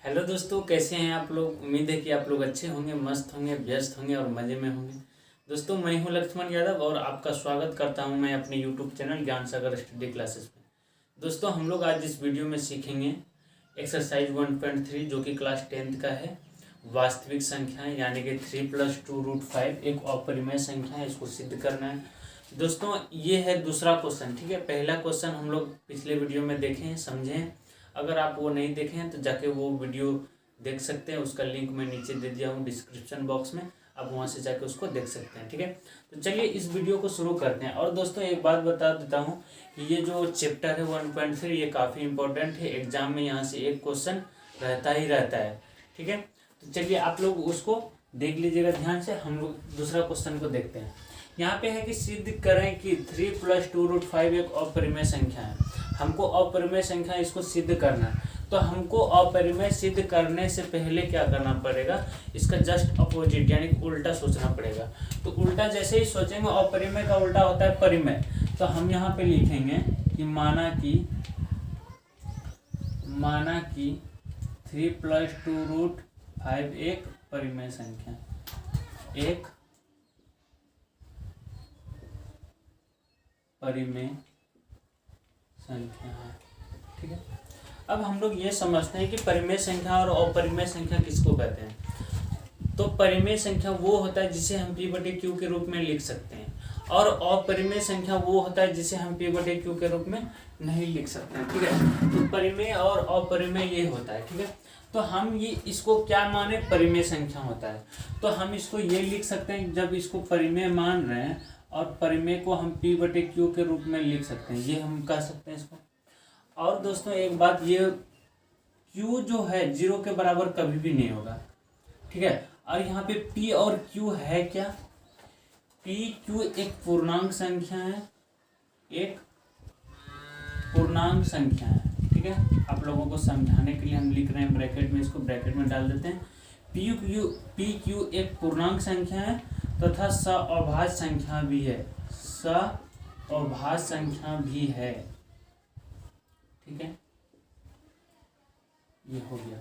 Hello दोस्तों, कैसे हैं आप लोग। उम्मीद है कि आप लोग अच्छे होंगे, मस्त होंगे, व्यस्त होंगे और मज़े में होंगे। दोस्तों, मैं हूं लक्ष्मण यादव और आपका स्वागत करता हूं मैं अपने यूट्यूब चैनल ज्ञान सागर स्टडी क्लासेस में। दोस्तों, हम लोग आज इस वीडियो में सीखेंगे एक्सरसाइज 1.3 जो कि क्लास 10th का है। वास्तविक संख्याएं यानी कि 3 + 2√5 एक अपरिमेय संख्या है, इसको सिद्ध करना है। दोस्तों, ये है दूसरा क्वेश्चन। ठीक है, पहला क्वेश्चन हम लोग पिछले वीडियो में देखे हैं, समझे हैं। अगर आप वो नहीं देखे हैं तो जाके वो वीडियो देख सकते हैं। उसका लिंक मैं नीचे दे दिया हूँ डिस्क्रिप्शन बॉक्स में, आप वहाँ से जाके उसको देख सकते हैं। ठीक है, तो चलिए इस वीडियो को शुरू करते हैं। और दोस्तों, एक बात बता देता हूँ कि ये जो चैप्टर है 1.3 ये काफ़ी इंपॉर्टेंट है। एग्जाम में यहाँ से एक क्वेश्चन रहता ही रहता है। ठीक है, तो चलिए आप लोग उसको देख लीजिएगा ध्यान से। हम लोग दूसरा क्वेश्चन को देखते हैं। यहाँ पे है कि सिद्ध करें कि 3 + 2√5 एक अपरिमेय संख्या है। हमको अपरिमेय संख्या इसको सिद्ध करना है। तो हमको अपरिमेय सिद्ध करने से पहले क्या करना पड़ेगा, इसका जस्ट अपोजिट यानी उल्टा सोचना पड़ेगा। तो उल्टा जैसे ही सोचेंगे, अपरिमेय का उल्टा होता है परिमेय। तो हम यहाँ पे लिखेंगे कि माना कि 3 + 2√5 एक परिमेय संख्या, एक परिमेय संख्या है। ठीक है, अब हम लोग ये समझते हैं कि परिमेय संख्या और अपरिमेय संख्या किसको कहते हैं। तो परिमेय संख्या वो होता है जिसे हम P/Q के रूप में लिख सकते हैं, और अपरिमेय संख्या वो होता है जिसे हम P/Q के रूप में नहीं लिख सकते हैं। ठीक है, तो परिमेय और अपरिमेय ये होता है। ठीक है, तो हम ये इसको क्या माने, परिमेय संख्या होता है। तो हम इसको ये लिख सकते हैं, जब इसको परिमेय मान रहे हैं और परिमेय को हम P/Q के रूप में लिख सकते हैं, ये हम कह सकते हैं इसको। और दोस्तों एक बात, ये Q जो है 0 के बराबर कभी भी नहीं होगा। ठीक है, और यहाँ पे P और Q है क्या, PQ एक पूर्णांक संख्या है, एक पूर्णांक संख्या है। ठीक है, आप लोगों को समझाने के लिए हम लिख रहे हैं ब्रैकेट में, इसको ब्रैकेट में डाल देते हैं। PQ एक पूर्णांक संख्या है तथा सअभाज्य संख्या भी है, सअभाज्य संख्या भी है। ठीक है, ये हो गया।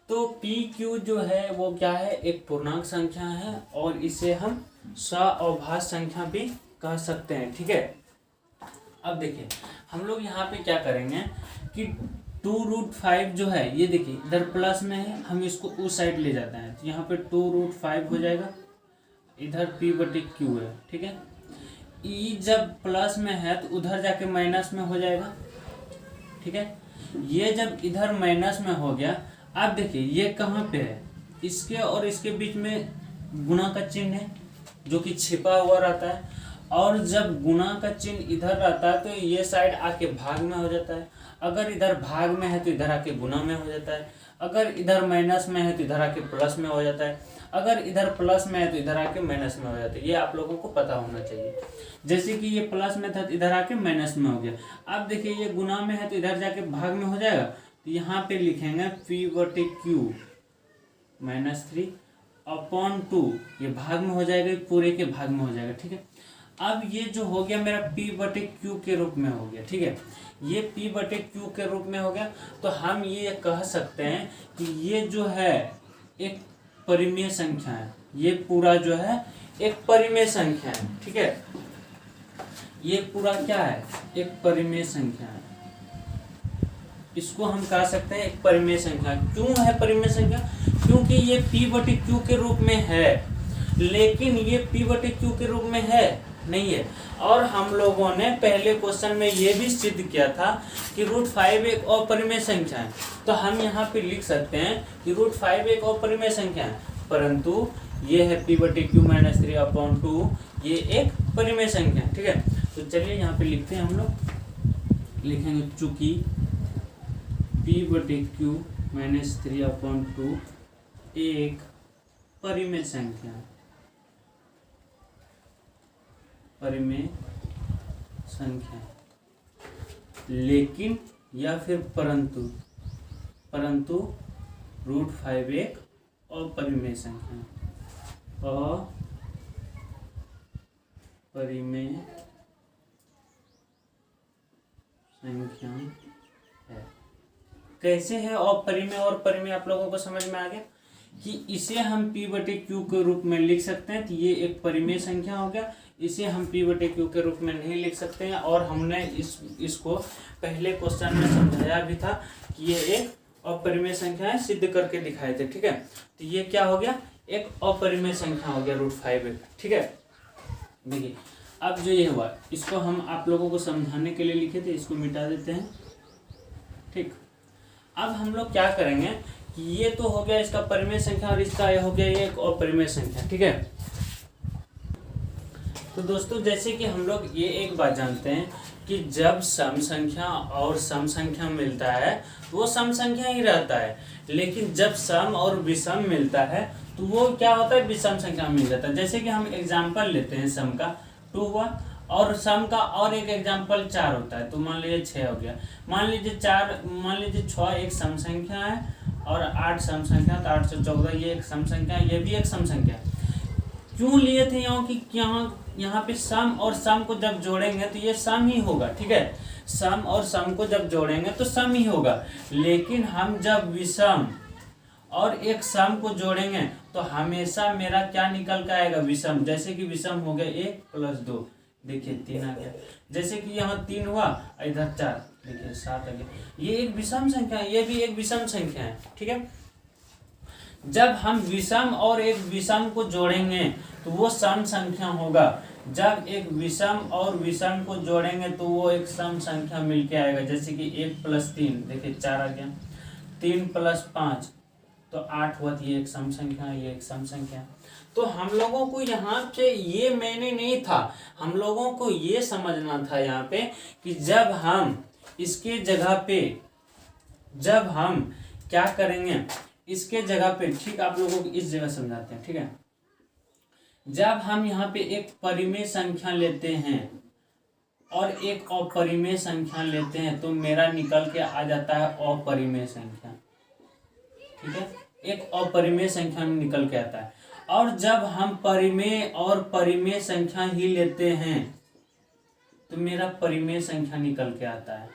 तो PQ जो है वो क्या है, एक पूर्णांक संख्या है और इसे हम सअभाज्य संख्या भी कह सकते हैं। ठीक है, अब देखिए हम लोग यहाँ पे क्या करेंगे कि 2√5 जो है, ये देखिए इधर प्लस में है, हम इसको उस साइड ले जाते हैं। तो यहाँ पे 2√5 हो जाएगा, इधर P/Q है। ठीक है, ई जब प्लस में है तो उधर जाके माइनस में हो जाएगा। ठीक है, ये जब इधर माइनस में हो गया, आप देखिए ये कहाँ पे है, इसके और इसके बीच में गुना का चिन्ह है जो कि छिपा हुआ रहता है। और जब गुना का चिन्ह इधर रहता है तो ये साइड आके भाग में हो जाता है। अगर इधर भाग में है तो इधर आके गुना में हो जाता है। अगर इधर माइनस में है तो इधर आके प्लस में हो जाता है। अगर इधर प्लस में है तो इधर आके माइनस में हो जाता है। ये आप लोगों को पता होना चाहिए। जैसे कि ये प्लस में था तो इधर आके माइनस में हो गया। अब देखिए ये गुना में है तो इधर जाके भाग में हो जाएगा। तो यहाँ पे लिखेंगे P/Q -3/2, ये भाग में हो जाएगा, पूरे के भाग में हो जाएगा। ठीक है, अब ये जो हो गया मेरा P/Q के रूप में हो गया। ठीक है, ये P/Q के रूप में हो गया। तो हम ये कह सकते हैं कि ये जो है एक परिमेय संख्या है, ये पूरा जो है एक परिमेय संख्या है। ठीक है, ये पूरा क्या है, एक परिमेय संख्या है। इसको हम कह सकते हैं एक परिमेय संख्या। क्यों है परिमेय संख्या, क्योंकि ये P/Q के रूप में है, लेकिन ये P/Q के रूप में है नहीं है। और हम लोगों ने पहले क्वेश्चन में ये भी सिद्ध किया था कि √5 एक अपरिमेय संख्या है। तो हम यहाँ पे लिख सकते हैं कि √5 एक अपरिमेय संख्या है, परंतु ये है P/Q -3/2, ये एक परिमेय संख्या है। ठीक है, तो चलिए यहाँ पे लिखते हैं, हम लोग लिखेंगे चूंकि P/Q -3/2 एक परिमेय संख्या, परिमेय संख्या, लेकिन या फिर परंतु √5 एक अपरिमेय संख्या, अपरिमेय संख्या है। कैसे है अपरिमेय और परिमेय आप लोगों को समझ में आ गया कि इसे हम P बटे क्यू के रूप में लिख सकते हैं, तो ये एक परिमेय संख्या हो गया। इसे हम P बटे क्यू के रूप में नहीं लिख सकते हैं, और हमने इसको पहले क्वेश्चन में समझाया भी था कि ये एक अपरिमेय संख्या है, सिद्ध करके दिखाए थे। ठीक है, तो ये क्या हो गया, एक अपरिमेय संख्या हो गया √5। ठीक है, देखिए अब जो ये हुआ इसको हम आप लोगों को समझाने के लिए लिखे थे, इसको मिटा देते हैं। ठीक, अब हम लोग क्या करेंगे कि ये तो हो गया इसका परिमेय संख्या और इसका ये हो गया ये एक अपरिमेय संख्या। ठीक है, तो दोस्तों जैसे कि हम लोग ये एक बात जानते हैं कि जब सम संख्या और सम संख्या मिलता है तो वो सम संख्या ही रहता है, लेकिन जब सम और विषम मिलता है तो वो क्या होता है, विषम संख्या मिल जाता है। जैसे कि हम एग्जाम्पल लेते हैं, सम का 2 हुआ और सम का और एक एग्जाम्पल 4 होता है, तो मान लीजिए 6 हो गया। मान लीजिए 6 एक सम संख्या है और 8 सम संख्या, तो 8 से 14 ये एक सम संख्या है, ये भी एक सम संख्या है। क्यों लिए थे कि यहाँ पे सम और सम को जब जोड़ेंगे तो ये सम ही होगा। ठीक है, सम और सम को जब जोड़ेंगे तो सम ही होगा, लेकिन हम जब विषम और एक सम को जोड़ेंगे तो हमेशा मेरा क्या निकल के आएगा, विषम। जैसे कि विषम हो गया 1 + 2, देखिए 3 आ गया। जैसे कि यहाँ 3 हुआ, इधर 4, देखिए 7 आ गया। ये एक विषम संख्या है, ये भी एक विषम संख्या है। ठीक है, जब हम विषम और एक विषम को जोड़ेंगे तो वो सम संख्या होगा। जब एक विषम और विषम को जोड़ेंगे तो वो एक सम संख्या मिलके आएगा। जैसे कि 1 + 3, देखिए 4 आ गया। 3 + 5 तो 8 हुआ, ये एक सम संख्या है, ये एक सम संख्या। तो हम लोगों को यहाँ पे ये मैंने नहीं था, हम लोगों को ये समझना था यहाँ पे कि जब हम इसके जगह पे जब हम क्या करेंगे, इसके जगह पे, ठीक आप लोगों को इस जगह समझाते हैं। ठीक है, जब हम यहाँ पे एक परिमेय संख्या लेते हैं और एक अपरिमेय संख्या लेते हैं तो मेरा निकल के आ जाता है अपरिमेय संख्या। ठीक है, एक अपरिमेय संख्या में निकल के आता है। और जब हम परिमेय और परिमेय संख्या ही लेते हैं तो मेरा परिमेय संख्या निकल के आता है।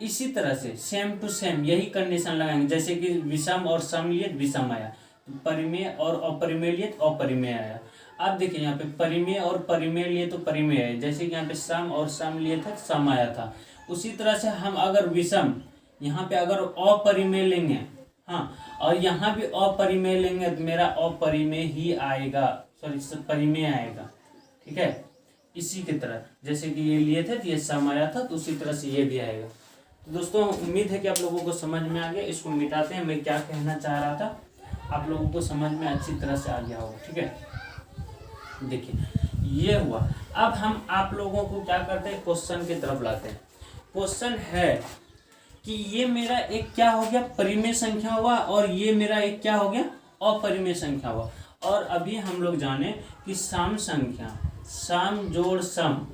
इसी तरह से सेम टू सेम यही कंडीशन लगाएंगे। जैसे कि विषम और सम लिए विषम आया, तो परिमेय और अपरिमेय लिए तो अपरिमेय आया। अब देखिए यहाँ पे परिमेय और परिमेय लिए तो परिमेय आया। जैसे कि यहाँ पे सम और सम लिए था, सम आया था। उसी तरह से हम अगर विषम यहाँ पे अगर अपरिमेय लेंगे, हाँ, और यहाँ भी अपरिमेय लेंगे तो मेरा अपरिमेय ही आएगा, सॉरी परिमेय आएगा। ठीक है, इसी की तरह जैसे कि ये लिए थे तो ये सम आया था, तो उसी तरह से ये भी आएगा। तो दोस्तों उम्मीद है कि आप लोगों को समझ में आ गया। इसको मिटाते हैं, मैं क्या कहना चाह रहा था आप लोगों को समझ में अच्छी तरह से आ गया होगा। ठीक है, देखिए ये हुआ। अब हम आप लोगों को क्या करते हैं, क्वेश्चन की तरफ लाते हैं। क्वेश्चन है कि ये मेरा एक क्या हो गया, परिमेय संख्या हुआ, और ये मेरा एक क्या हो गया, अपरिमेय संख्या हुआ। और अभी हम लोग जाने कि सम संख्या, सम जोड़ सम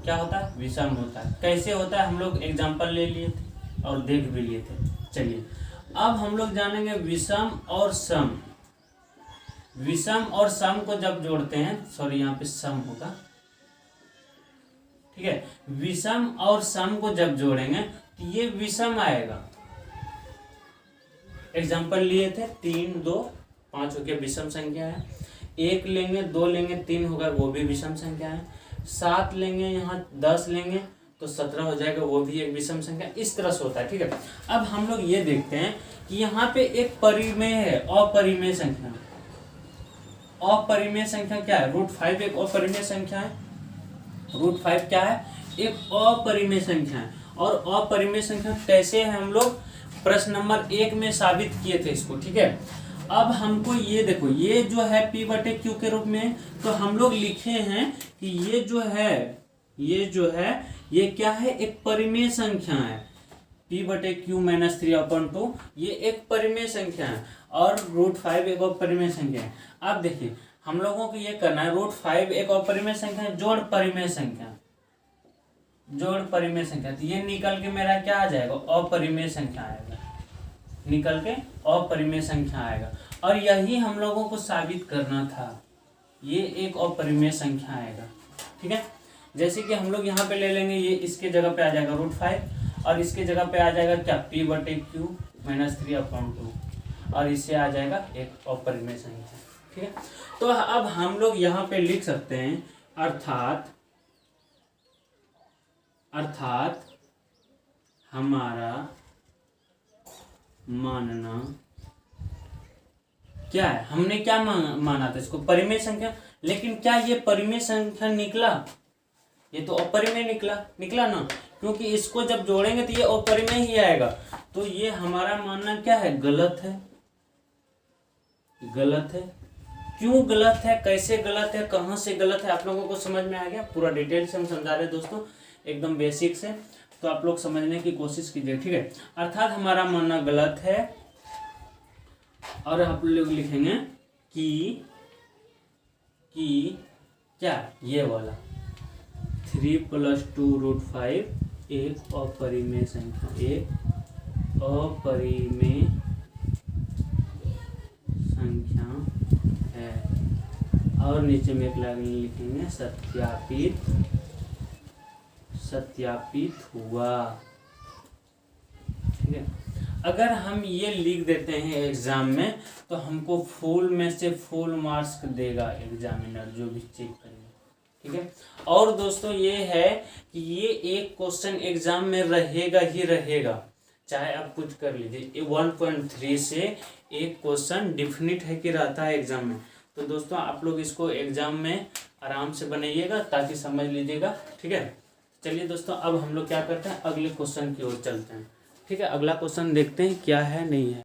क्या होता है, विषम होता है। कैसे होता है, हम लोग एग्जाम्पल ले लिए थे और देख भी लिए थे। चलिए अब हम लोग जानेंगे विषम और सम। विषम और सम को जब जोड़ते हैं, सॉरी यहाँ पे सम होगा, ठीक है, विषम और सम को जब जोड़ेंगे तो ये विषम आएगा। एग्जाम्पल लिए थे 3, 2, 5 हो गया, विषम संख्या है। 1 लेंगे, 2 लेंगे, 3 होगा, वो भी विषम संख्या है। 7 लेंगे, यहाँ 10 लेंगे तो 17 हो जाएगा, वो भी एक विषम संख्या। इस तरह से होता है। ठीक है, अब हम लोग ये देखते हैं कि यहाँ पे एक परिमेय है, अपरिमेय संख्या। अपरिमेय संख्या क्या है, √5 एक अपरिमेय संख्या है। √5 क्या है, एक अपरिमेय संख्या है। और अपरिमेय संख्या कैसे है, हम लोग प्रश्न नंबर 1 में साबित किए थे इसको। ठीक है, अब हमको ये देखो, ये जो है P/Q के रूप में, तो हम लोग लिखे हैं कि ये जो है ये क्या है, एक परिमेय संख्या है। P/Q - 3/2 ये एक परिमेय संख्या है और √5 एक अपरिमेय संख्या है। अब देखिए हम लोगों को ये करना है, √5 एक अपरिमेय संख्या है, जोड़ परिमेय संख्या, जोड़ परिमेय संख्या, तो ये निकल के मेरा क्या आ जाएगा, अपरिमेय संख्या आएगा, निकल के अपरिमेय संख्या आएगा। और यही हम लोगों को साबित करना था, ये एक अपरिमेय संख्या आएगा। ठीक है, जैसे कि हम लोग यहाँ पे ले लेंगे, ये इसके जगह पे आ जाएगा √5 और इसके जगह पे आ जाएगा क्या, p/q -3/2, और इससे आ जाएगा एक अपरिमेय संख्या। ठीक है, तो अब हम लोग यहाँ पे लिख सकते हैं अर्थात हमारा मानना क्या है, हमने क्या माना था इसको, परिमेय संख्या, लेकिन क्या ये परिमेय संख्या निकला, ये तो अपरिमेय निकला ना, क्योंकि इसको जब जोड़ेंगे तो ये अपरिमेय ही आएगा। तो ये हमारा मानना क्या है, गलत है। क्यों गलत है, कैसे गलत है, कहाँ से गलत है, आप लोगों को समझ में आ गया? पूरा डिटेल से हम समझा रहे हैं दोस्तों, एकदम बेसिक से, तो आप लोग समझने की कोशिश कीजिए। ठीक है, अर्थात हमारा मानना गलत है, और आप लोग लिखेंगे कि क्या, ये वाला 3 + 2√5 एक अपरिमेय संख्या, एक अपरिमेय संख्या है। और नीचे में एक लाइन लिखेंगे सत्यापित हुआ। ठीक है, अगर हम ये लिख देते हैं एग्जाम में तो हमको फुल में से फुल मार्क्स देगा एग्जामिनर, जो भी चेक करेगा। ठीक है, और दोस्तों ये है कि ये एक क्वेश्चन एग्जाम में रहेगा ही रहेगा, चाहे आप कुछ कर लीजिए। 1.3 से एक क्वेश्चन डिफिनिट है कि रहता है एग्जाम में। तो दोस्तों आप लोग इसको एग्जाम में आराम से बनाइएगा ताकि समझ लीजिएगा। ठीक है, चलिए दोस्तों अब हम लोग क्या करते हैं, अगले क्वेश्चन की ओर चलते हैं। ठीक है, अगला क्वेश्चन देखते हैं क्या है नहीं है।